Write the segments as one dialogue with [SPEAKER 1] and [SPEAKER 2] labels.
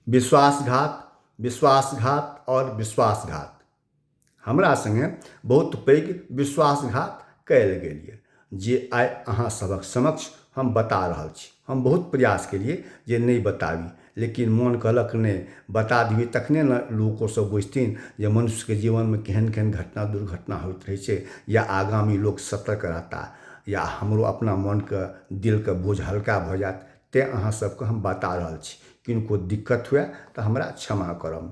[SPEAKER 1] विश्वासघात, विश्वासघात और विश्वासघात। हमरा संगे बहुत पैघ विश्वासघात कयल गेल ये, जे आइ अहाँ सभक समक्ष हम बता रहल छी। हम बहुत प्रयास केलिए जे नहीं बताबी, लेकिन मोन कहलक नहीं बता दिए तखने न लोको सब बुझथिन जे मनुष्य के जीवन में केहन केहन घटना दुर्घटना होइत रहे छै, या आगामी लोग सतर्क रहता, या हमरो अपना मन के दिल के बोझ हल्का भ जात। ते अहाँ सबके हम बता रहल छी। किनको दिक्कत हुए तो हमरा क्षमा करम।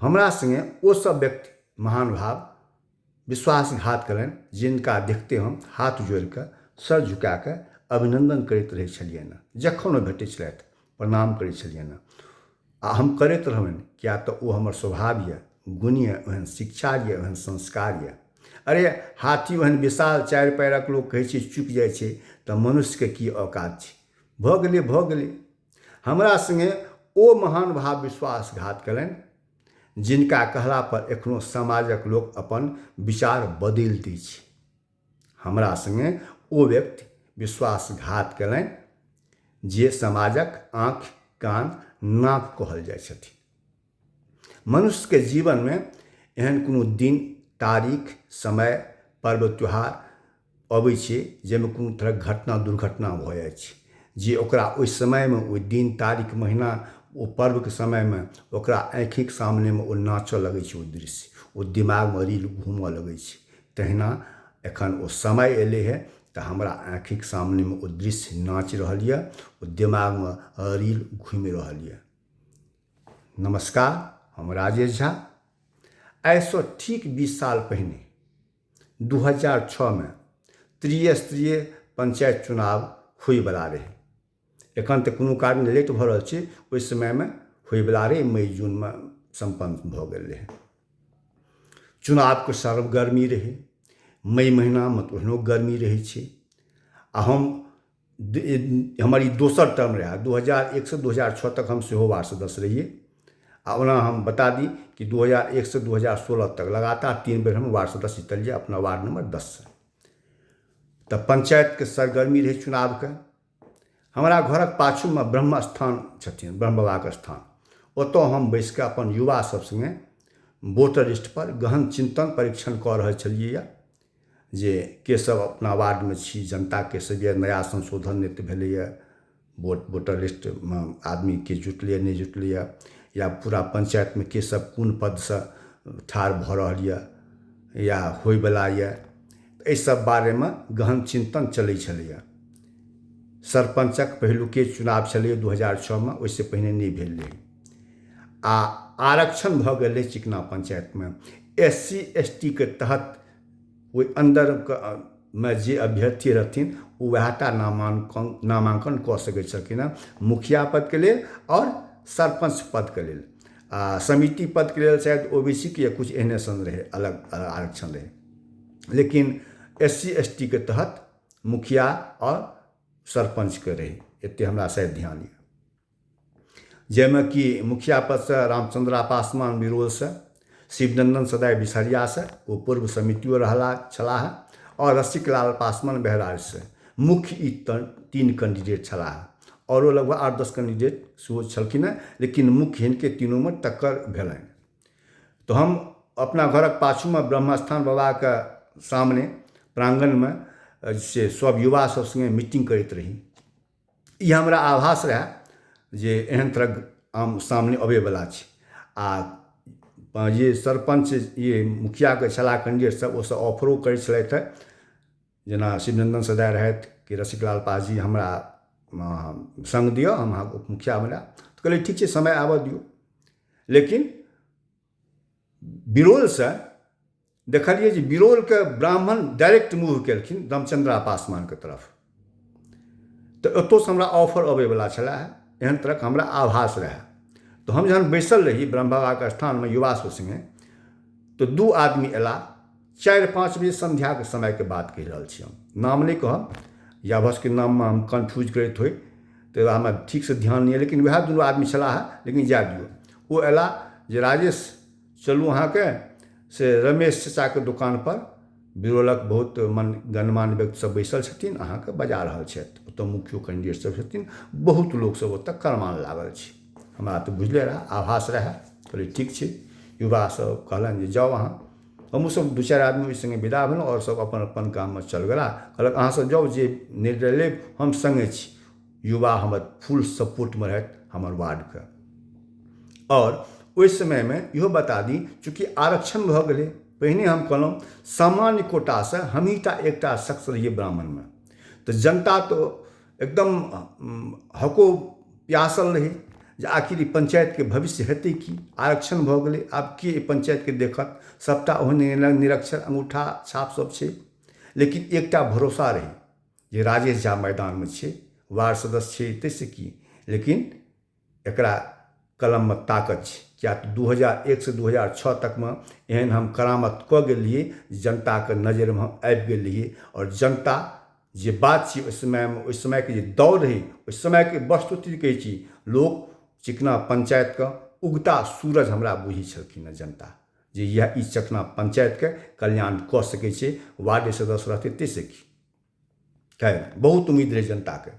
[SPEAKER 1] हमरा संगे वो सब व्यक्ति महान भाव विश्वासघात करें, जिनका देखते हम हाथ जोड़ के सर झुका के अभिनंदन करैत रहै छलियनि। जखन ओ भेटै छलथि प्रणाम करै छलियनि, आ हम करैत रहबनि, किया तऽ ओ हमर स्वभाव यऽ, गुण यऽ, ओहन शिक्षा यऽ, ओहन संस्कार यऽ। अरे हाथी ओहन विशाल 4 पैरक लोक कहै छै चुकि जाइ छै, तऽ मनुष्यके की औकात छै। भऽ गेलै। हमरा संगे ओ महान भाव विश्वासघात कयलनि, जिनका कहला पर एखनो समाजक लोक अपन विचार बदलि दै छै। हमरा संगे ओ व्यक्ति विश्वासघात कयलनि, जे समाजक आँख कान नाक कहल जाइ छथिन। मनुष्य के जीवन में एहन कोनो दिन तारीख समय पर्व त्यौहार अबै छै जाहिमे कोनो तरहक घटना दुर्घटना भऽ जाइ छै, जे ओकरा ओहि समयमे ओहि दिन तारीख महीना ओ पर्वके समयमे ओकरा आँखिके सामनेमे ओ नाचऽ लगै छै। ओ दृश्य ओ दिमागमे रील घूमऽ लगै छै। तहिना एखन ओ समय एलै है तऽ हमरा आँखिके सामनेमे ओ दृश्य नाचि रहल यऽ, ओ दिमागमे रील घूमि रहल यऽ। नमस्कार, हम राजेश झा। आइसँ ठीक 20 साल पहिने 2006 में त्रिस्तरीय पंचायत चुनाव होइवला रहै। एखन तऽ कोनो कारण लेट भऽ रहल छै, ओहि समयमे होइवला रहै, मई जून में सम्पन्न भऽ गेल रहै। चुनावके सरगर्मी रहै। मई महीनामे तऽ ओहनो गर्मी रहै छै। आ हमर ई दोसर टर्म रहा। 2001 से 2006 तक हम सेहो वार्ड सदस्य रहिए। आ ओना हम बता दी कि 2001 से 2016 तक लगातार 3 बेर हम वार्ड सदस्य जीतलिए अपना वार्ड नंबर 10 से। तऽ पंचायतके सरगर्मी रहे चुनावके। हमारा घरक पाछूमे ब्रह्म स्थान छथिन, ब्रह्म बाबाके स्थान। ओतऽ हम बैस कऽ अपन युवा सब संगे वोटर लिस्ट पर गहन चिंतन परीक्षण कऽ रहल छलिए, जे के सब अपना वार्ड में छी, जनता के सब ये, नया संशोधन नहि तऽ भेलैए, वोटर लिस्ट में आदमी के जुटलै नहीं जुटलै, या पूरा पंचायत में के सब कोन पद से ठाढ़ भऽ रहल यऽ या होइवला यऽ, एहि सब बारे में गहन चिंतन चलै छलैए। सरपंचक पहिलुके चुनाव छलै 2006 में, ओहिसे पहिने नहीं भेल रहै। आ आरक्षण भऽ गेल रहै चिकना पंचायत में। SC ST के तहत ओहि अंदर में जे अभ्यर्थी रहथिन वएह टा नामांकन कऽ सकै छलखिन हँ, मुखिया पद के लेल और सरपंच पद के लेल। आ समिति पद के लेल शायद OBC के या कुछ एहने सन रहे, अलग आरक्षण रहे। लेकिन SC ST के तहत मुखिया और सरपंच के रहे, एते हमरा शायद ध्यान है। जैमें कि मुखिया पद से रामचंद्र पासवान बिरोल से, शिवनंदन सदाय बिसरिया से, वो पूर्व समितियों रहला छलाह, और रसिकलाल पासवान बहराइच से। मुख्य ई 3 कैंडिडेट छलाह, और लगभग 8-10 कैंडिडेट सेहो छलखिन हैं, लेकिन मुख्य हिनके तीनों में टक्कर भेलनि। तो हम अपना घरक पाछू में ब्रह्मस्थान बाबा के सामने प्रांगण में से सब युवा सब संगे मीटिंग करैत रही। ई हमरा आभास रहा जे एहन तरह आम सामने अबैवला छै। आ ये सरपंच ये मुखिया के छलाह कैंडिडेट सब, ओ सब ऑफरो करै छलथि है, जेना शिवनंदन सदाय रहथि कि रसिकलाल पासजी हमरा संग दियौ, हम अहाँके उप मुखिया बना। तऽ कहलिए ठीक छै, समय आबऽ दियौ। लेकिन बिरोल से देखलिए जे बिरोल के ब्राह्मण डायरेक्ट मूव केलखिन रामचंद्र पासवान के तरफ। तो ओतौ से हमरा ऑफर अबैवला छला है, एहन तरह हमरा आभास रहा। तो हम जहन बैसल रही ब्रह्म बाबा के स्थान में युवा सब संगे, तो 2 आदमी एला। 4-5 बजे संध्या के समय के बात कहि रहल छी हम, नाम नहीं कहब, या भऽ सकै नाम में हम कन्फ्यूज करैत होई, तो हमरा ठीक से ध्यान नहीं है। लेकिन वह 2 आदमी छला है, लेकिन जा दियौ। वो एला जे राजेश चलू अहाँ के से रमेश चाचा के दुकान पर बिरोलक बहुत गणमान्य व्यक्ति सब बैसल छथिन, अहाँके बजा रहल छथि। ओतऽ मुखियो कैंडिडेट सब छथिन, बहुत लोग सब ओतऽ करमान लागल छै। हमरा तो बुझले रहा, आभास रहा। कहलिए ठीक छै। युवा सब कहलन जे जाओ अहाँ। हमहूँ सब दू चारि आदमी ओहि सङ्गे विदा भेलहुँ और सब अपन अपन काममे चल गेला। कहलक अहाँ सब जाउ, जे निर्णय लेब हम सङ्गे छी। युवा हमर फुल सपोर्टमे रहथि हमर वार्डके। और ओहि समयमे इहो बता दी, चूँकि आरक्षण भऽ गेलै, पहिने हम कहलहुँ सामान्य कोटासँ हमहीटा एकटा शख्स रहिए ब्राह्मणमे, तऽ जनता तो एकदम हको प्यासल रही जे आखिर ई पंचायतके भविष्य हेतै कि। आरक्षण भऽ गेलै, आब के ई पंचायतके देखत, सबटा ओहने निरक्षर अंगूठा छाप सब छै। लेकिन एकटा भरोसा रही जे राजेश झा मैदानमे छै, वार्ड सदस्य छै, ताहिसँ की, लेकिन एकरा कलममे ताकत छै। किया तऽ 2001 से 2006 तकमे एहन हम करामत कऽ गेल रहिए, जनताके नजरिमे हम आबि गेल रहिए। और जनता जे बात छी ओहि समयमे, ओहि समयके जे दौड़ रही, ओहि समयके वस्तुस्थिति कहै छी, लोक चिकना पंचायतके उगता सूरज हमरा बुझै छलखिन जनता, जे यह ई चिकना पंचायतके कल्याण कऽ सकै छै। वार्ड सदस्य रहतै ताहिसँ की, खैर बहुत उम्मीद रहै जनताके,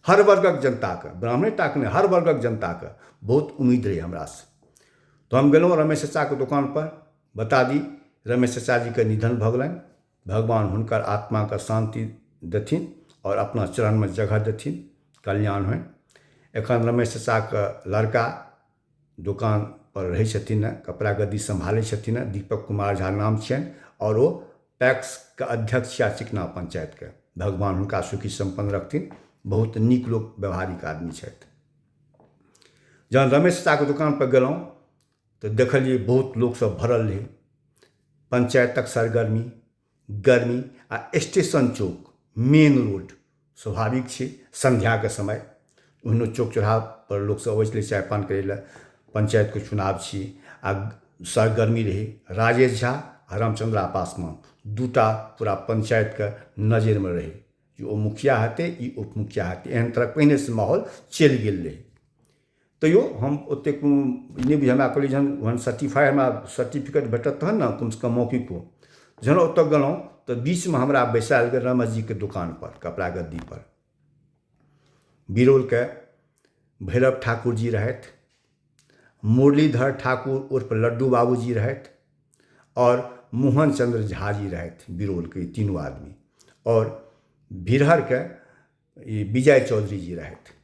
[SPEAKER 1] हर वर्गक जनताके, ब्राह्मणे टाके नहि, हर वर्गक जनताके बहुत उम्मीद रहै हमरासँ। तो हम गेलहुँ रमेश चाचाके दोकानपर। बता दी रमेश चाचाजीके निधन भऽ गेलनि। भगवान हुनकर आत्माके शान्ति देथिन और अपना चरणमे जगह देथिन, कल्याण होइन। एखन रमेश चाचाके लड़का दोकानपर रहै छथिन, कपड़ा गद्दी सम्हारै छथिन, दीपक कुमार झा नाम छियनि। और ओ पैक्सके अध्यक्ष छिया चिकना पंचायतके। भगवान हुनका सुखी सम्पन्न रखथिन, बहुत नीक लोक, व्यवहारिक आदमी छथि। जहन रमेश चाचाके दोकानपर गेलहुँ तऽ देखलिए बहुत लोकसब भरल रहै। पंचायतक सरगर्मी, गर्मी आ स्टेशन चौक, मेन रोड, स्वाभाविक छै संध्याके समय, ओहनो चौक चौराहापर लोकसब अबै छलै चाय पान करै लए। पंचायतके चुनाव छी आ सरगर्मी रही। राजेश झा आ रामचंद्रा पासवान दूटा पूरा पंचायतके नजरिमे रहै, जे ओ मुखिया हेतै, ई उप मुखिया हेतै। एहन तरह पहिनेसँ माहौल चलि गेल रहै। तैयो हम ओतेक नहि बुझल, हमरा कहलिए जहन ओहन सर्टिफिकेट भेटत तहन ने, कमसँ कम मौखिको। जहन ओतऽ गेलहुँ तऽ बीचमे हमरा बैसाएल गेल रमेश जीके दोकानपर, कपड़ा गद्दीपर। बिरौलके भैरव ठाकुर जी रहथि, मुरलीधर ठाकुर उर्फ लड्डू बाबूजी रहथि, और मोहन चंद्र झा जी रहथि, बिरौलके तीनों आदमी। और भिरहरके विजय चौधरी जी रहथि।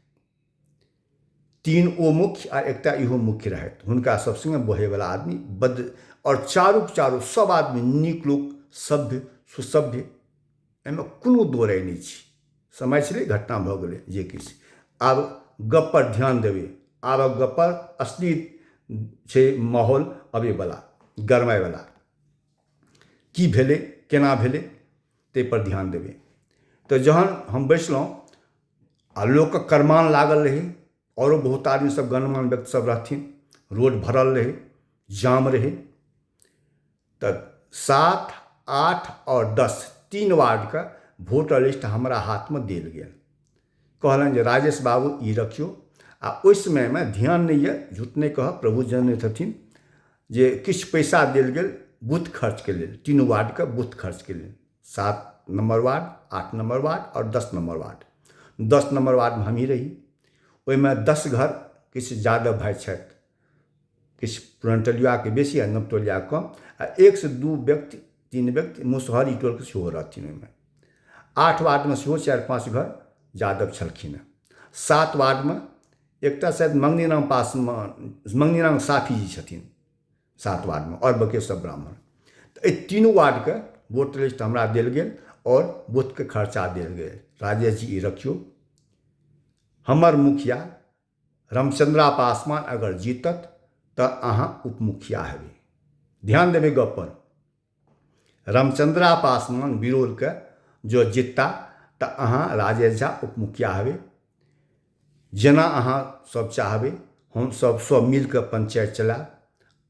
[SPEAKER 1] तीन ओ मुख्य आ एकटा इहो मुख्य रहथि। हुनका सब संगे बहैवला आदमी बद, और चारूक चारू सब आदमी नीक लोक, सभ्य सुसभ्य, एहिमे कोनो दो राय नहि छै। समय छलै, घटना भऽ गेलै, जे किछु। आब गप पर ध्यान देबै, आबक गप पर असली छै माहौल अबैवला, गरमाइवला। की भेलै, केना भेलै, ताहिपर ध्यान देबै। तऽ जहन हम बैसलहुँ आ लोकके करमान लागल रहै, औरो बहुत आदमी सब, गणमान्य व्यक्ति सब रहथिन, रोड भरल रहै, जाम रहै। तऽ 7, 8 और 10 तीन वार्डके वोटर लिस्ट हमरा हाथमे देल गेल। कहलनि जे राजेश बाबू ई रखियौ। आ ओहि समयमे ध्यान नहि यऽ, झूठ नहि कहब, प्रभु जनैत छथिन, जे किछु पैसा देल गेल बूथ खर्चके लेल, तीनों वार्डके बूथ खर्चके लेल। 7 नंबर वार्ड, 8 नंबर वार्ड और 10 नंबर वार्ड। 10 नंबर वार्डमे हमही रही। ओहिमे 10 घर किछु यादव भाइ छथि, किछु पुरनटोलियाके बेसी आ नवटोलियाके कम, आ 1 से 2 व्यक्ति, 3 व्यक्ति मुसहरी टोलके सेहो रहथिन ओहिमे। 8 वार्डमे सेहो 4-5 घर यादव छलखिन। 7 वार्डमे एकटा शायद मंगनीराम पासवान, मंगनीराम साफी जी छथिन 7 वार्डमे, और बाकी सब ब्राह्मण। तऽ एहि तीनों वार्डके वोटर लिस्ट हमरा देल गेल और बूथके खर्चा देल गेल। राजेश जी ई रखियौ। हमर मुखिया रामचंद्रा पासवान अगर जीतत तऽ अहाँ उप मुखिया हेबै। ध्यान देबै गप पर। रामचंद्रा पासवान बिरौलके जो जीतता तऽ अहाँ राजेश झा उप मुखिया हेबै। जेना अहाँ सब चाहबै, हम सब मिलकर पंचायत चलाएब।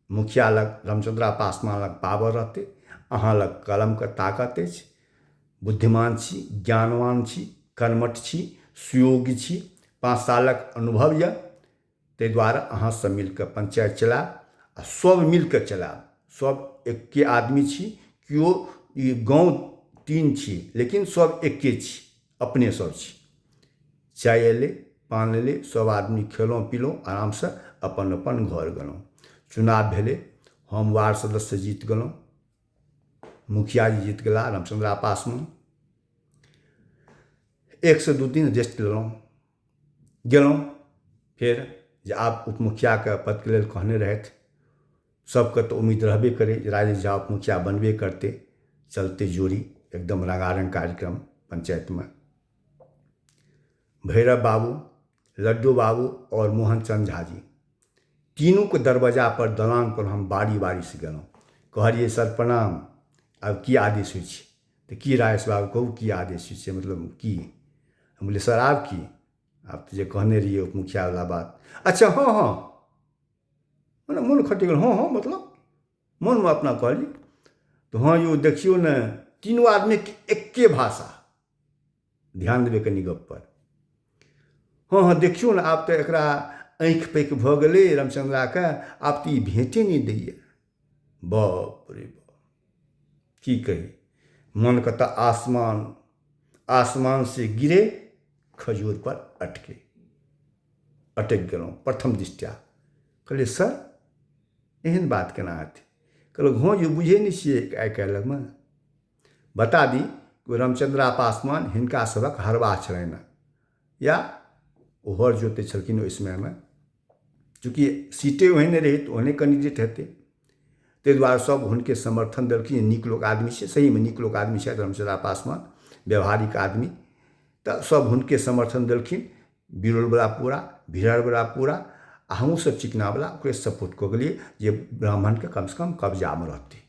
[SPEAKER 1] मुखिया लग, रामचंद्रा पासवान लग पावर रहतै, अहाँ लग कलमके ताकत अछि, बुद्धिमान छी, ज्ञानवान छी, कर्मठ छी, सुयोग्य छी, 5 सालक अनुभव यऽ। ताहि दुआरे अहाँ सब मिलकर पंचायत चलाएब, आ सब मिलकर चलाएब। सब एक्के आदमी छी, केओ ई गाँव 3 छी, लेकिन सब एक्के छी, अपने सब छी। चाय एलै, पान लेले, सब आदमी खेलौं पीलौं आरामसँ अपन अपन घर गेलहुँ। चुनाव भेलै, हम वार्ड सदस्य जीत गेलहुँ, मुखिया जी जीत गेला रामचंद्रा पासवान। 1 से 2 दिन रेस्ट लेलहुँ, गेलहुँ फेर जे आब उपमुखियाके पदके लेल कहने रहथि। सबके तऽ उम्मीद रहबे करै जे राजेश झा उपमुखिया बनबे करतै, चलते जोड़ी एकदम रंगारंग कार्यक्रम पंचायत में। भैरव बाबू, लड्डू बाबू और मोहन चंद झा जी तीनों के दरवाजा पर दलान पर हम बारी बारी से गेलहुँ। कहलिए सर प्रणाम, अब की आदेश होइ छै? तो की राजेश बाबू कहू की आदेश होइ छै, मतलब की? हम बोले सर आब की, आप तो जे कहने रहिए उपमुखिया वाला बात। अच्छा हाँ हाँ, मैंने मन खटि गेल। हाँ हाँ मतलब मन में अपना कहली तो हाँ यौ देखियो ने, तीनों आदमी के एके भाषा। ध्यान देवे कनी गप पर। हाँ हाँ देखियो ने, आब तो एकरा आँखि पैक भऽ गेलै रामचंद्राके, आब तो ई भेंटे नहीं दैए। बाप रे बाप, की कही, मन का तो आसमान से गिरे खजूर पर अटक गेलहुँ प्रथम दृष्टया। कहलिए सर एहन बात केना हेतै? कहलक हाँ यौ बुझे नहीं छियै आइ काल्हिमे। बता दी कि रामचंद्रा पासवान हिनका सभक हरवाह छलनि, या ओ हर जोतै छलखिन ओहि समयमे। चूँकि सीटे ओहने रही तऽ ओहने कैंडिडेट हेतै, ताहि दुआरे सब हुनके समर्थन देलखिन। नीक लोक आदमी छै, सहीमे नीक लोक आदमी छथि रामचंद्रा पासवान, व्यवहारिक आदमी। तऽ सब हुनके समर्थन देलखिन, बिरोलवला पूरा, भिड़रवला पूरा, आ हमहूँ सब चिकनावला ओकरे सपोर्ट कऽ गेलिए जे ब्राह्मणके कमसँ कम कब्जामे रहतै।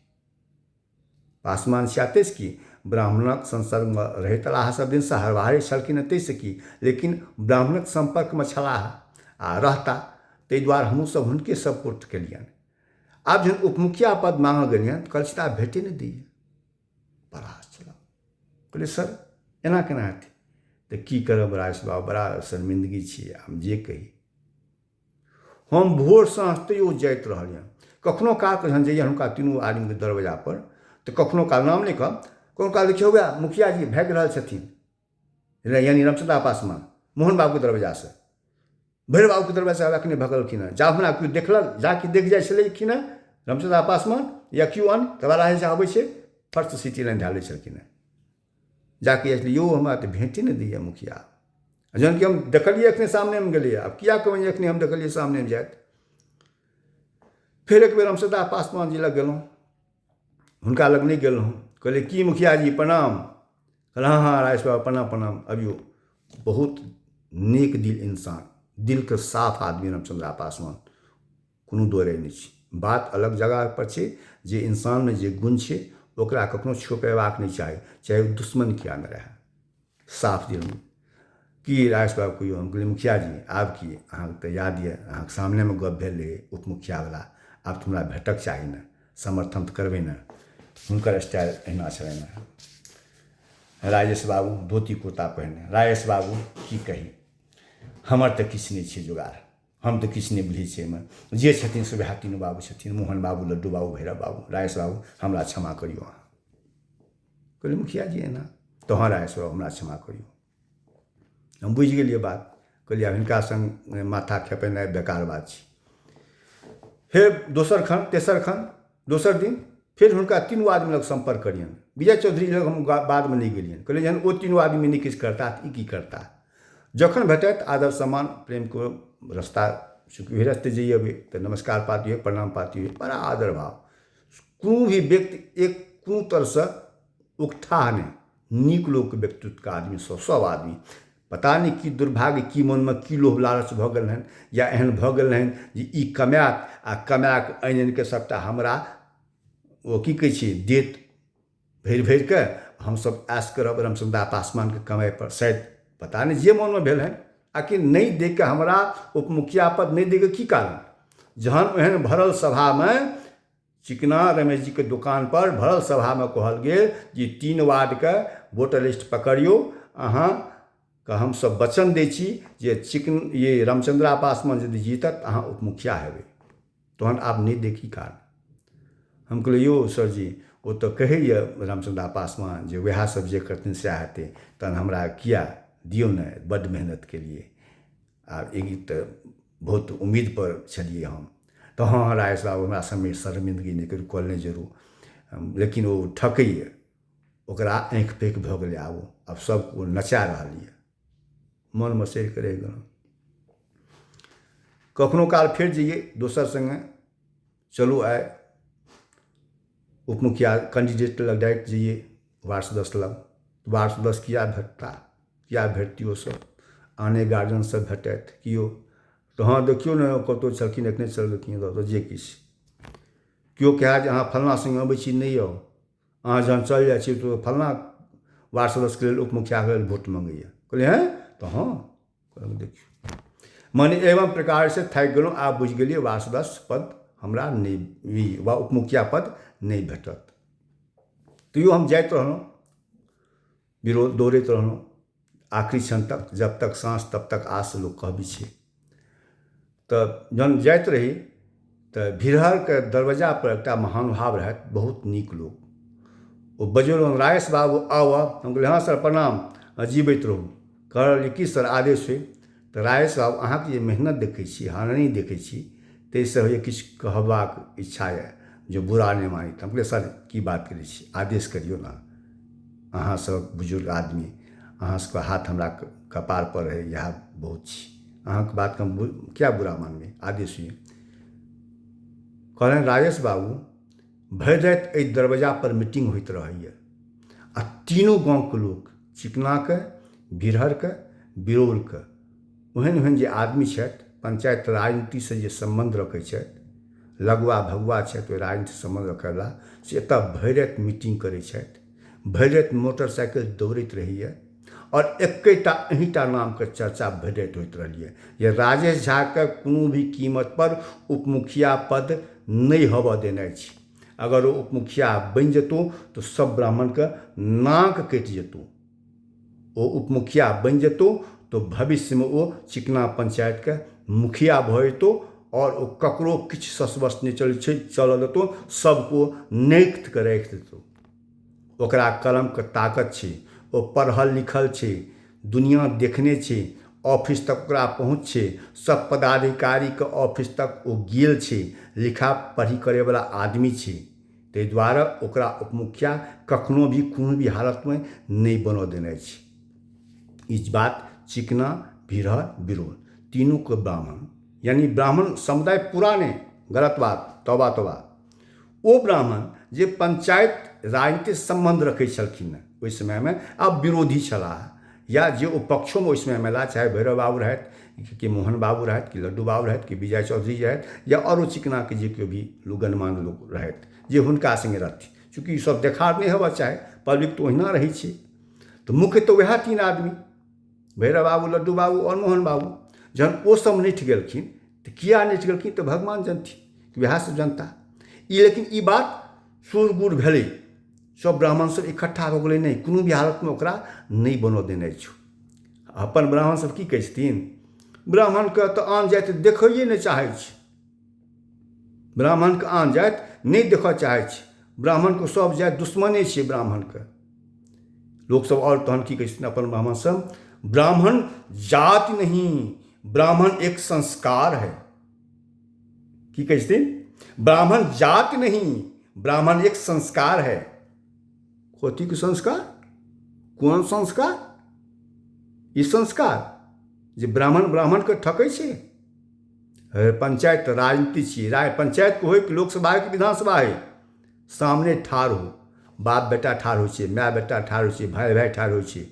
[SPEAKER 1] पासवान छियातैसँ कि ब्राह्मणक संसर्गमे रहैत अलाह सब दिनसँ हरबाहे छलखिन, ताहिसँ की, लेकिन ब्राह्मणक सम्पर्कमे छलाह आ रहता, ताहि दुआरे हमहूँ सब हुनके सपोर्ट केलियनि। आब जहन उपमुखिया पद मांगऽ गेलियनि तऽ कहलथिन आब भेटे नहि दैए। बड़ा आश्चर्य। कहलिए सर एना केना हेतै? तऽ की करब राजेश बाबू, बड़ा शर्मिंदगी छियै, हम जे कही। हम भोर साँझ तैयो जाइत रहलियनि। कखनो कालके जहन जइए हुनका तीनू आदमीके दरवाजा पर, तऽ कखनो काल नाम नहीं कहब, कखनो काल देखियौ वएह मुखिया जी भागि रहल छथिन, यानी रामचंद्रा पासवान, मोहन बाबूके दरवाजासँ, भैरव बाबूके दरवाजा एखने भगलखिन हँ। जा हमरा केओ देखलक, जाके देख जाइ छलखिन हँ रामचंद्रा पासवान या केओ अन्य, तऽ राजेश झा अबै छै फर्स्ट सीटी लाइन धै लै छलखिन हँ। जाके जाइ छलै यौ हमरा तऽ भेंटे नहि दैए मुखिया। जहन कि हम देखलिए एखने सामनेमे गेलैए, आब किया कहबै एखने हम देखलिए सामनेमे जाइत। फेर एक बेर रामचंद्रा पासवान जी लग गेलहुँ, हुनका लग नहीं गेल रहौं। कहलिए की मुखिया जी प्रणाम? कहले हाँ हाँ राजेश बाबू प्रणाम प्रणाम अबियो। बहुत नेक दिल इंसान, दिलके साफ आदमी रामचंद्रा पासवान, कोनो दोहराइ नहीं छै। बात अलग जगह पर छै, जे इंसानमे जे गुण छै ओकरा कखनो छुपेबाक नहीं चाही, चाहे ओ दुश्मन किया न रहै। साफ दिल की राजेश बाबू कहियो? हम कहलिए मुखिया जी आब की, अहाँके तऽ याद यऽ अहाँके सामनेमे गप भेल रहै उपमुखियावला, आब तऽ हमरा भेटक चाही ने, समर्थन तऽ करबै ने। हुनकर स्टाइल एहिना छलनि हँ। राजेश बाबू धोती कुर्ता पहिरने, राजेश बाबू की कही, हमर तऽ किछु नहीं छै जोगाड़, हम तऽ किछु नहीं बुझै छियै एहिमे। जे छथिन से वएह तीनू बाबू छथिन, मोहन बाबू, लड्डू बाबू, भैरव बाबू। राजेश बाबू हमरा क्षमा करियौ अहाँ। कहलिए मुखिया जी एना, तो हाँ राजेश बाबू हमरा क्षमा करियौ, हम बुझि गेलिए बात। कहलिए आब हिनका संग माथा खेपेनाइ बेकार बात छै। फेर दोसर खन, तेसर खन, दोसर दिन फेर हुनका तीनू आदमी लग संपर्क करियनि। विजय चौधरी लग हम बादमे नहीं गेलियनि। कहलिए जहन ओ तीनू आदमी नहीं किछु करता तऽ ई की करता? जखन भेटत आदर सम्मान प्रेम को रास्ता, चूँकि वही रास्ते जइए अबै तऽ नमस्कार पाती हुए, प्रणाम पाती हुए, बड़ा आदर भाव। कोनो भी व्यक्ति एक कोनो तरहसँ उकठा नहीं, नीक लोकके व्यक्तित्वके आदमी सब आदमी। पता नहीं कि दुर्भाग्य, की मनमे की लोभ लालच भऽ गेल हन, या एहन भऽ गेल हन जे ई कमायत आ कमाके आनि आनिके सबटा हमरा ओ की कहै छै देत भरि भरिके, हमसब ऐश करब रामचंद्रा पासवानके कमाइ पर। शायद पता नहीं जे मनमे भेल हन, आखिर नहीं दे के हमरा उपमुखिया पद नहीं देके की कारण? जहन एहन भरल सभामे, चिकना रमेश जी के दुकान पर भरल सभामे कहल गेल जे 3 वार्डके वोटर लिस्ट पकड़ियो, अहाँके हमसब वचन दै छी जे ये रामचंद्रा पासवान यदि जीतत अहाँ उपमुखिया हेबै, तहन आब नहीं दे की कारण? हम कहलिए यौ सर जी ओ तऽ कहैए रामचंद्रा पासवान जे वएह सब जे करथिन सएह हेतै, तहन हमरा किया दियौ ने, बड्ड मेहनत केलिए। आ एक तऽ बहुत उम्मीद पर छलिए हम। तो हाँ राय साहब हमरा समय शर्मिंदगी नहीं करू, कॉल नहीं जरूर, लेकिन वो ठकैए, ओकरा आँखि पैक भऽ गेलै। आब सब नचा रहल यऽ, मन मसरि कऽ रहि गेलहुँ। कखनो काल फेर जइए दोसर संगे, चलू आइ उपमुखिया कैंडिडेट लग डायरेक्ट जइए वार्ड सदस्य लग। वार्ड सदस्य किया भेटता, किया भेटतियो सब, आने गार्जियन सब भेटैत किओ तऽ हाँ देखियौ ने कतहु छलखिन एखने चलि गेलखिन तऽ जे किछु केओ कहै जे अहाँ फल्लाँ संगे अबै छी नहि आउ, अहाँ जहन चलि जाइ छी तऽ फल्लाँ वार्ड सदस्यके लेल उपमुखियाके लेल वोट मँगैए। कहलिए हैं तऽ हाँ देखियौ, माने एवं प्रकार से थाकि गेलहुँ। आब बुझि गेलिए वार्ड सदस्य पद हमरा नहि वा उपमुखिया पद नहीं भेटत। तैयो हम जाइत रहलहुँ, विरोध दौड़ैत रहलहुँ आखिरी क्षण तक, जब तक साँस तब तक आस लोक कहबै छै। तऽ जहन जाइत रही तऽ भिरहरके दरवाजा पर एकटा महानुभाव रहथि, बहुत नीक लोक। ओ बजौलहुँ राजेश बाबू आउ। हम कहलिए हाँ सर प्रणाम, जीबैत रहू। कहलिए कि सर आदेश होइ। तऽ राजेश बाबू अहाँके जे मेहनत देखै छी, हानि देखै छी, ताहिसँ होइए किछु कहबाक इच्छा यऽ, जो बुरा नहीं मानी। हम कहलिए सर की बात करै छी, आदेश करियौ ने, अहाँ सब बुजुर्ग आदमी, अहाँ सबके हाथ हमरा कपार पर रहै, इएह बहुत छी, अहाँके बातके हम क्या बुरा मानबै, आदेश हुए। कहलनि राजेश बाबू भरि राति एहि दरवाजा पर मीटिंग होइत रहैए, आ तीनों गाँवके लोक, चिकनाके, भिरहरके, बिरौलके, ओहन ओहन जे आदमी छथि, पंचायत राजनीतिसँ जे सम्बन्ध रखै छथि, लगुआ भगुआ छथि ओहि राजनीतिसँ सम्बन्ध रखैवला, से एतऽ भरि राति मीटिंग करै छथि, भरि राति मोटरसाइकिल दौड़ैत रहैए, और एकेटा अहींटा नामके चर्चा भरि राति होइत रहलिए जे राजेश झाके कोनो भी कीमत पर उपमुखिया पद नहीं होबऽ देनाइ छै। अगर वो उपमुखिया बनि जेतौ तो सब ब्राह्मणके नाक कटि जेतौ। वो उपमुखिया बनि जेतौ तो भविष्यमे वो चिकना पंचायतके मुखिया भऽ जेतौ, और ओ ककरो किछु ससबस नहि चलऽ देतौ, सबको नैक्त कऽ राखि देतौ। ओकरा कलमके ताकत छै, ओ पढ़ल लिखल छै, दुनिया देखने छै, ऑफिस तक ओकरा पहुँच छै, सब पदाधिकारीके ऑफिस तक ओ गेल छै, लिखा पढ़ी करैवला आदमी छै। ताहि दुआरे ओकरा उपमुखिया कखनो भी कोनो भी हालतमे नहीं बनऽ देनाइ छै। ई बात चिकना, भिरहर, बिरौल तीनों के ब्राह्मण, यानी ब्राह्मण समुदाय पूरा नहीं, गलत बात, तौबा तौबा। ओ ब्राह्मण जे पंचायत राजनीति संबंध रखै छलखिन ओहि समयमे, आब विरोधी छलाह, या जे ओ पक्षोमे ओहि समयमे ला, चाहे भैरव बाबू रहथि कि मोहन बाबू रहथि कि लड्डू बाबू रहथि कि विजय चौधरी रहथि, या औरो चिकनाके जे केओ भी गणमान्य लोक रहथि जे हुनका संगे रहथि। चूँकि ई सब देखार नहीं हेबऽ चाहे, पब्लिक तो ओहिना रहै छै। तऽ मुख्य तो वएह तीन आदमी, भैरव बाबू, लड्डू बाबू और मोहन बाबू। जहन ओ सब नठि गेलखिन तऽ किया नठि गेलखिन तऽ भगवान जनथिन, वएह सब जनता। लेकिन ई बात शोरगुल भेलै, सब ब्राह्मण सब इकट्ठा हो गेलै, नहीं कोनो भी हालतमे ओकरा नहीं बनऽ देनाइ छौ। अपन ब्राह्मण सब की कहै छथिन, ब्राह्मणके तऽ आन जाति देखैए नहि चाहै छै, ब्राह्मणके आन जाति नहीं देखऽ चाहै छै, ब्राह्मणके सब जाति दुश्मने छै ब्राह्मणके। लोक सब और तहन की कहै छथिन अपन ब्राह्मण सब, ब्राह्मण जाति नहीं, ब्राह्मण एक संस्कार है। की कहै छथिन, ब्राह्मण जाति नहीं, ब्राह्मण एक संस्कार है। कथीके संस्कार, कोन संस्कार? ई संस्कार जे ब्राह्मणके ठकै छै। पंचायत राजनीति छियै, पंचायतके होइ कि लोकसभा होइ कि विधानसभा होइ, सामने ठाढ़ हो, बाप बेटा ठाढ़ होइ छै, माय बेटा ठाढ़ होइ छै, भाई भाई ठाढ़ होइ छै,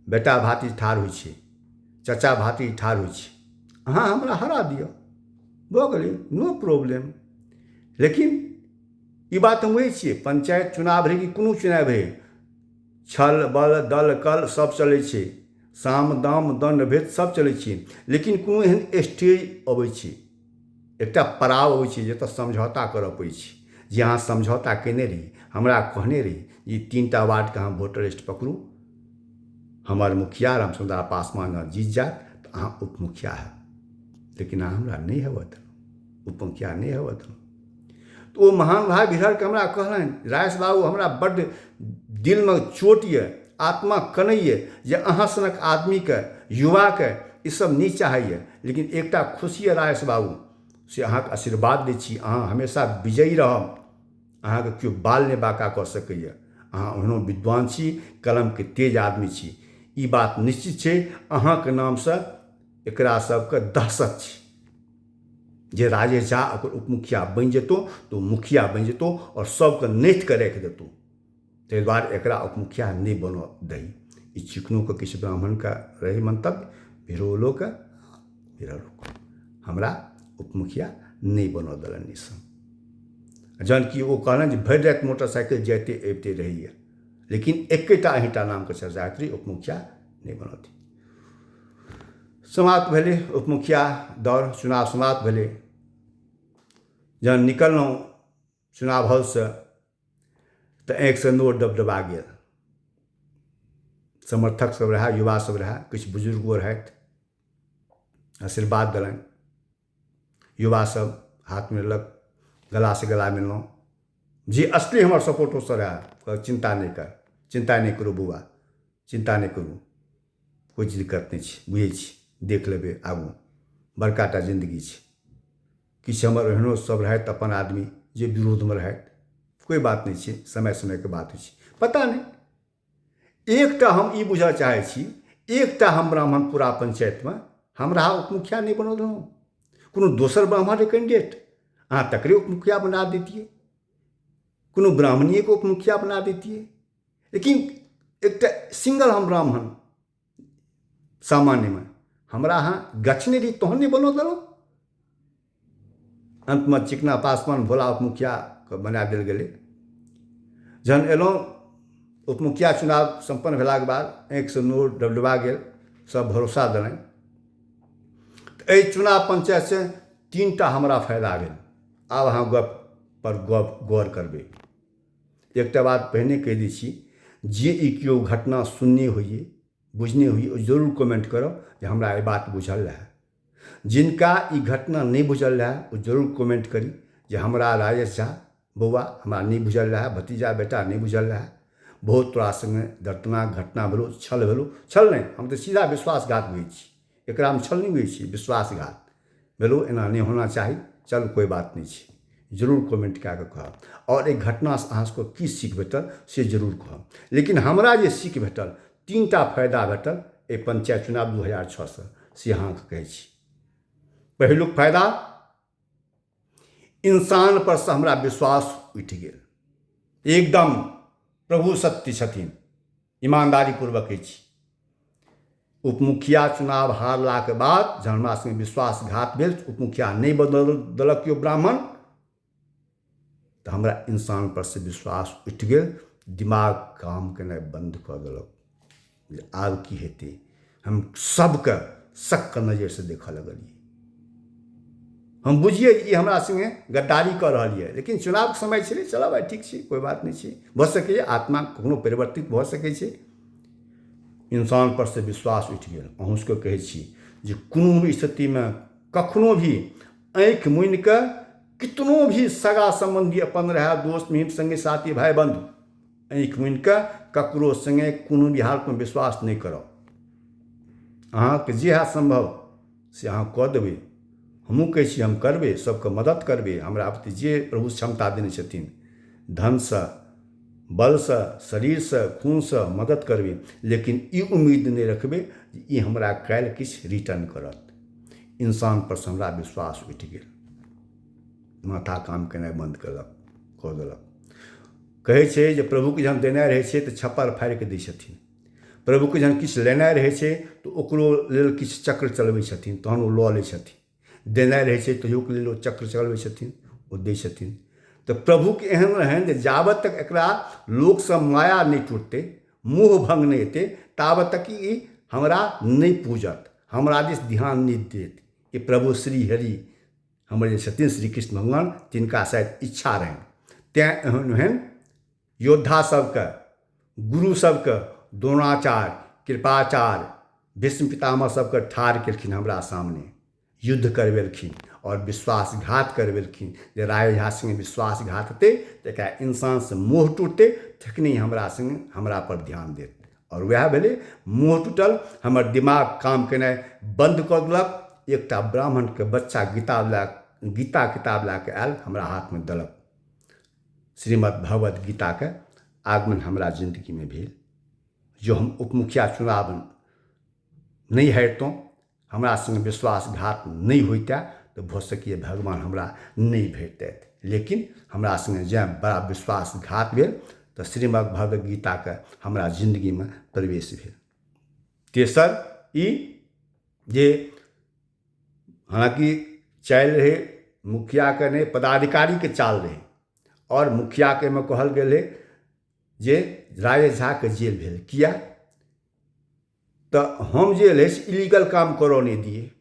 [SPEAKER 1] बेटा भाती ठाढ़ होइ छै, चाचा भाती ठाढ़ होइ छै, अहाँ हमरा हरा दिअ, भऽ गेलै, नो प्रॉब्लम। लेकिन ई बात हम बुझै छियै, पंचायत चुनाव रहै कि कोनो चुनाव रहै, छल बल दल कल सब चलै छै, साम दाम दंड भेद सब चलै छै, लेकिन कोनो एहन स्टेज अबै छै, एकटा पड़ाव अबै छै जतऽ समझौता करऽ पड़ै छै। जे अहाँ समझौता केने रही, हमरा कहने रही जे 3टा वार्डके अहाँ वोटर लिस्ट पकड़ू, हमर मुखिया रामचंद्र पासवान जीत जायत तऽ अहाँ उपमुखिया हैब, लेकिन अहाँ हमरा नहीं हेबऽ देलहुँ, उपमुखिया नहीं हेबऽ देलहुँ। तो ओ महान भाई भिरहरके हमरा कहलनि, राजेश बाबू हमरा बड्ड दिलमे चोट ये, आत्मा कनैए जे अहाँ सनक आदमीके, युवाके ई सब नहीं चाहिए, लेकिन एकटा खुशी रायस बाबू से अहाँके आशीर्वाद दै छी, अहाँ हमेशा विजयी रहब, अहाँके केओ बाल नहि बाँका कऽ सकैए, अहाँ ओहनो विद्वान छी, कलमके तेज आदमी छी, ई बात निश्चित छै। अहाँके नामसँ एकरा सबके दहशत छै। जे राजेश झा ओकर उपमुखिया बनि जेतौ तऽ ओ मुखिया बनि जेतौ और सबके नैथके राखि देतौ, ताहि दुआरे एकरा उपमुखिया नहि बनऽ दही। ई चिकनोके किछु ब्राह्मणके रही मंतव्य, भिरोलोके हमरा उपमुखिया नहीं बनऽ देलनि ईसब। जहन कि ओ कहलनि जे भरि राति मोटरसाइकिल जाइते अबिते रहैए, लेकिन एकेटा अहिटा नामके चर्चा करी, उपमुखिया नहीं बनऽ दी। समाप्त भेलै उपमुखिया दौड़, चुनाव समाप्त भेलै। जहन निकललहुँ चुनाव हॉलसँ तऽ आँखिसँ नोर डबडबा गेल। समर्थक सब रहै, युवा सब रहै, किछु बुजुर्गो रहथि, आशीर्वाद देलनि। युवा सब हाथ मिललक, गला से गला मिललहुँ। जे असली हमर सपोर्टर सब रहै, कहलक चिंता नहीं कर, चिंता नहीं करू बौआ, चिंता नहीं करू, कोई दिक्कत नहीं छै, बुझै छी, देख लेबै आगू, बड़काटा जिंदगी छै। किछु हमर एहनो सब रहथि अपन आदमी जे विरोधमे रहथि, कोई बात नहीं छै, समय समयके बात होइ छै। पता नहीं, एकटा हम ई बुझऽ चाहै छी, एकटा हम ब्राह्मण पूरा पंचायतमे हमरा उपमुखिया नहीं बनऽ देलहुँ। कोनो दोसर ब्राह्मण कैंडिडेट अहाँ तकरे उपमुखिया बना दैतियै, कोनो ब्राह्मणीयके उपमुखिया बना दैतियै, लेकिन एकटा सिंगल हम ब्राह्मण सामान्यमे हमरा अहाँ गछने रही, तहन नहीं बनऽ देलहुँ। अंतमे चिकना पासवान भोला उपमुखियाके बना देल गेलै। जहन एलहुँ उपमुखिया चुनाव सम्पन्न भेलाके बाद आँखिसँ नोर डबडबा गेल, सब भरोसा देलनि। तऽ एहि चुनाव पंचायतसँ 3टा हमरा फायदा भेल। आब अहाँ गप पर गौर करबै। एकटा बात पहिने कहि दै छी, जे ई केओ घटना सुनने होइए, बुझने होइए, ओ जरूर कमेंट करब जे हमरा ई बात बुझल रहै। जिनका ई घटना नहीं बुझल रहै ओ जरूर कमेंट करी जे हमरा राजेश झा बौआ हमरा नहीं बुझल रहै, भतीजा बेटा नहीं बुझल रहै, बहुत तोरा संगे दर्दनाक घटना भेलौ, छल भेलौ। छल नहीं, हम तऽ सीधा विश्वासघात बुझै छी, एकरामे छल नहीं बुझै छी, विश्वासघात भेलौ, एना नहीं होना चाही। चल कोई बात नहीं छै, जरूर कमेंट कए कऽ कहब। और एहि घटनासँ अहाँ सबके की सीख भेटल से जरूर कहब। लेकिन हमरा जे सीख भेटल, 3टा फायदा भेटल एहि पंचायत चुनाव 2006सँ, से अहाँके कहै छी। पहिलुक फायदा, इंसान पर से हमरा विश्वास उठि गेल। एकदम प्रभु सत्य छथिन, ईमानदारी पूर्वक कहै छी। उपमुखिया चुनाव हारलाके बाद जहन हमरा संगे विश्वासघात भेल, उपमुखिया नहीं बदल देलक केओ ब्राह्मण, तऽ हमरा इंसान पर से विश्वास उठि गेल। दिमाग काम केनाइ बंद कऽ देलक जे आब की हेतै। हम सबके शक नजरिसँ देखऽ लगलिए। हम बुझिए ई हमरा संगे गद्दारी कऽ रहल यऽ, लेकिन चुनावके समय छलै, चलऽ भाइ ठीक छै, कोई बात नहीं छै, भऽ सकैए आत्मा कखनो परिवर्तित भऽ सकै छै। इंसान पर से विश्वास उठि गेल। अहूँ सबके कहै छी जे कोनो भी स्थितिमे कखनो भी आँखि मुनि कऽ, कितनो भी सगा संबंधी अपन रहै, दोस्त मित्र संगी साथी भाई बंधु, आँखि मुनि कऽ ककरो संगे कोनो भी हालतमे विश्वास नहीं करब। अहाँके जे है संभव से अहाँ कऽ देबै। हमहूँ कहै छी हम करबै, सबके मदद करबै, हमरा प्रति जे प्रभु क्षमता देने छथिन, धनसँ, बलसँ, शरीरसँ, खूनसँ मदद करबै। लेकिन ई उम्मीद नहीं रखबै जे ई हमरा काल्हि किछु रिटर्न करत। इंसान पर से हमरा विश्वास उठि गेल, माथा काम केनाइ बंद कऽ देलक। कहै छै जे प्रभुके जहन देनाइ रहै छै तऽ छप्पर फाड़ि कऽ दै छथिन। प्रभुके जहन किछु लेनाइ रहै छै तऽ ओकरो लेल किछु चक्र चलबै छथिन, तहन ओ लऽ लै छथिन। देनाइ रहै छै तहियोके लेल ओ चक्र चलबै छथिन, ओ दै छथिन। तऽ प्रभुके एहन रहनि जे जाबत तक एकरा लोकसँ माया नहीं टूटतै, मोह भंग नहीं हेतै, ताबत तक ई हमरा नहीं पूजत, हमरा दिस ध्यान नहीं देत। कि प्रभु श्री हरि हमर जे छथिन श्री कृष्ण भगवान, तिनका शायद इच्छा रहनि, तैँ एहन योद्धा सबके, गुरु सबके, द्रोणाचार्य, कृपाचार्य, भीष्म पितामह सबके ठाढ़ केलखिन हमरा सामने, युद्ध करवेलखिन और विश्वासघात करवेलखिन जे राय झा संगे विश्वासघात हेतै तऽ एकरा इंसानसँ मोह टूटतै, तखने हमरा संगे हमरा पर ध्यान देत। और वह भेलै मुँह टूटल, हमर दिमाग काम केनाइ बंद कऽ देलक। एकटा ब्राह्मणके बच्चा गीता किताब लए कऽ आयल, हमरा हाथमे देलक। श्रीमद् भगवत गीताके आगमन हमरा जिंदगीमे भेल। जो हम उपमुखिया चुनाव नहीं हारितों, हमरा संग विश्वासघात नहीं होइतै, तो भऽ सकैए भगवान हमरा नहीं भेटतथि। लेकिन हमरा संगे जँ बड़ा विश्वासघात भेल तऽ श्रीमद् भगवत गीताके हमरा जिंदगीमे प्रवेश भेल। तेसर ई जे हालांकि चालि रहै मुखियाके नहीं, पदाधिकारीके चाल रहै, और मुखियाके में कहल गेल है जे राजेश झाके जेल भेल। किया तो हम जे है से इलीगल काम करऽ नहीं दिए,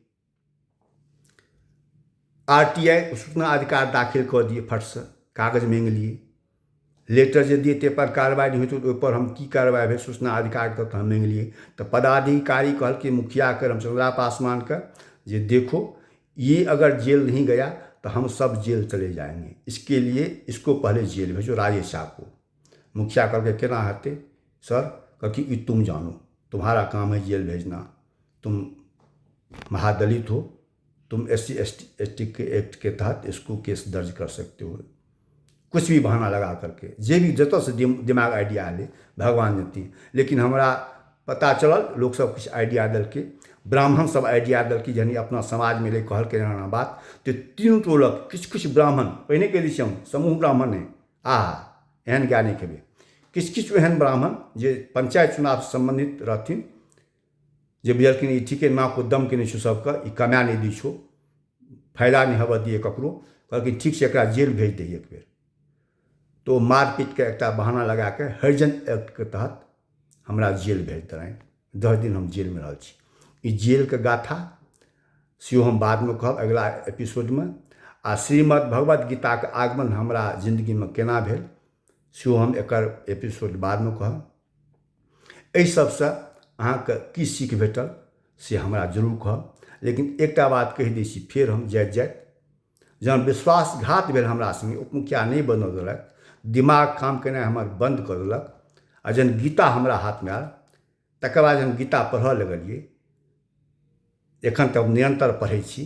[SPEAKER 1] RTI सूचना अधिकार दाखिल कऽ दिए, फट से कागज मांग लिए, लेटर जे दिए ते पर कार्रवाई नहीं होती, तो पर हम की कार्रवाई भेल सूचना अधिकार तक हम मांग लिए। तो पदाधिकारी कहल कि मुखिया के रामचंद्र पासवान का जे देखो ये अगर जेल नहीं गया तो हम सब जेल चले जाएंगे, इसके लिए इसको पहले जेल भेजो राजेश शाह को। मुखिया करके केना हते सर, क्योंकि तुम जानो, तुम्हारा काम है जेल भेजना, तुम महादलित हो, तुम SC/ST के एक्ट के तहत इसको केस दर्ज कर सकते हो। कुछ भी बहाना लगा करके, जे भी जतऽ से दिमाग आइडिया आले भगवान जती। लेकिन हमरा पता चलल लोग सब कुछ आइडिया दल के, ब्राह्मण सब आइडिया दल की जहनी अपना समाज में ले कहल के ना बात, तो तीनों टोलक किछ ब्राह्मण पहिने के दिस समूह ब्राह्मण ने एहन ज्ञानी के किछ एहन ब्राह्मण जे पंचायत चुनाव से संबंधित रहथिन, जे बुझलखिन ई ठीके माँ को दम के नहीं छो, सबके ई कमा नहीं दी छो, फायदा नहीं हवा दिए ककरो, कहलखिन ठीक से एकरा जेल भेज दी एक बेर। तो मारपीट के एक बहाना लगा के हरिजन एक्ट के तहत हमरा जेल भेज देलनि। 10 दिन हम जेल में रह छी। ई जेल के गाथा सेहो हम बाद में कहब अगला एपिसोड में। आ श्रीमद् भगवत गीता के आगमन हमरा जिंदगी में केना भेल सेहो हम एकर एपिसोड बाद में कहब। एहि सबसे अहाँके की सीख भेटल से हमरा जरूर कहब। लेकिन एकटा बात कहि दै छी फेर हम जाइत जहन विश्वासघात भेल हमरा संगे, उपमुखिया नहीं बनऽ देलक, दिमाग काम केनाइ हमर बंद कऽ देलक, आ जहन गीता हमरा हाथमे आयल, तकर बाद जहन गीता पढ़ऽ लगलिए, एखन तक निरंतर पढ़ै छी,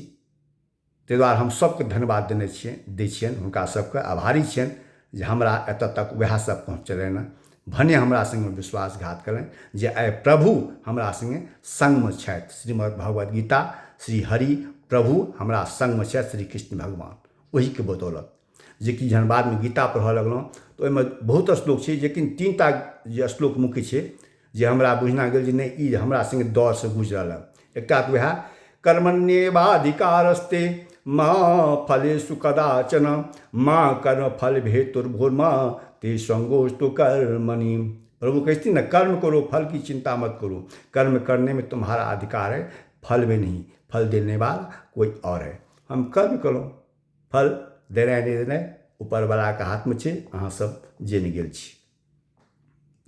[SPEAKER 1] ताहि दुआरे हम सबके धन्यवाद दै छियनि, हुनका सबके आभारी छियनि जे हमरा एतऽ तक वएह सब पहुँचेलनि, भने हमरा संगे विश्वासघात कयलनि, जे आइ प्रभु हमरा संगे संगमे छथि। श्रीमद् भगवत गीता श्री हरि प्रभु हमरा संगमे छथि, श्री कृष्ण भगवान, ओहिके बदौलत। जेकि जहन बाद में गीता पढ़ऽ लगलहुँ तो ओहिमे बहुत श्लोक छै, लेकिन 3टा जे श्लोक मुख्य छै जे हमरा बुझना गेल जे नहीं ई हमरा संगे दौर से गुजरल। एकटा तो वएह कर्मण्येवाधिकारस्ते माँ फलेषु कदाचन माँ कर्म फल हेतुर्भुर्मा ते संगोस्तु कर्मणि। प्रभु कहती ना, कर्म करो, फल की चिंता मत करो, कर्म करने में तुम्हारा अधिकार है, फल में नहीं, फल देने वाला कोई और है। हम कर्म करो, फल देनाइ नहीं देनाइ ऊपरवलाके हाथमे छै, अहाँ सब जानि गेल छी।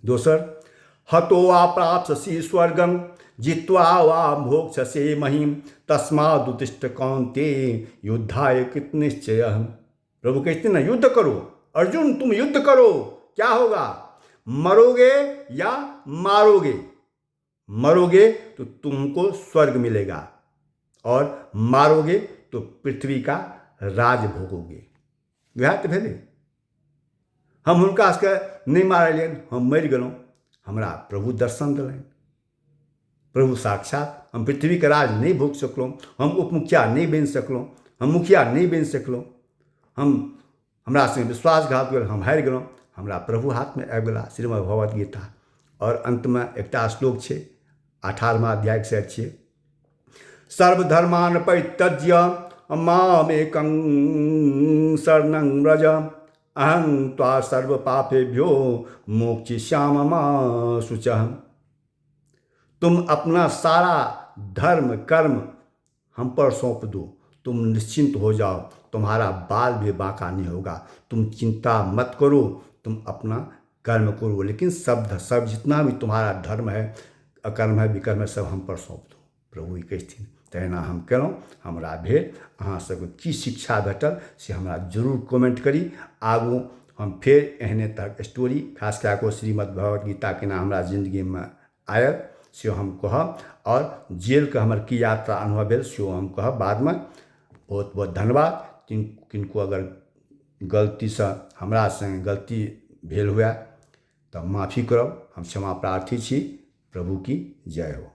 [SPEAKER 1] दोसर, हतो वा प्राप्स्यसि स्वर्गं जित्वा वा भोक्ष्यसे महीम तस्मादुत्तिष्ठ कौन्तेय युद्धाय कृत निश्चयः। प्रभु कहते ना, युद्ध करो अर्जुन, तुम युद्ध करो, क्या होगा, मरोगे या मारोगे, मरोगे तो तुमको स्वर्ग मिलेगा, और मारोगे तो पृथ्वी का राज भोगोगे। वह तो भेले। हम हुनका सबके नहीं मारलियनि, हम मरि गेलहुँ, हमरा प्रभु दर्शन देलनि, प्रभु साक्षात। हम पृथ्वी के राज नहीं भोग सकलहुँ, हम उपमुखिया नहीं बनि सकलहुँ, हम मुखिया नहीं बनि सकलहुँ, हमरा संगे विश्वासघात भेल, हम हारि गेलहुँ, हमरा प्रभु हाथमे आबि गेला श्रीमद् भगवत गीता। और अंतमे एकटा श्लोक छै, 18वां अध्याय से छियै, सर्वधर्मान परित्यज्य मामेकं शरणं व्रज अहं त्वा सर्व पापेभ्यो मोक्षयिष्यामि मा शुचः। तुम अपना सारा धर्म कर्म हम पर सौंप दो, तुम निश्चिंत हो जाओ, तुम्हारा बाल भी बांका नहीं होगा, तुम चिंता मत करो, तुम अपना कर्म करो, लेकिन सब जितना भी तुम्हारा धर्म है, अकर्म है, विकर्म है, सब हम पर सौंप दो। प्रभु ई कहथिन, तहिना हम केलहुँ, हमरा भेल। अहाँ सबके की शिक्षा भेटल से हमरा जरूर कमेंट करी। आगू हम फेर एहने तरहक स्टोरी, खास कए कऽ श्रीमद् भगवत गीता केना हमरा जिंदगीमे आयल से हम कहब, और जेल के हमर की यात्रा अनुभव भेल से हम कहब बाद में। बहुत बहुत धन्यवाद। किनको अगर गलती से हमरा संगे गलती भेल हुए तो माफ़ी करब, हम क्षमा प्रार्थी छी। प्रभु की जय हो।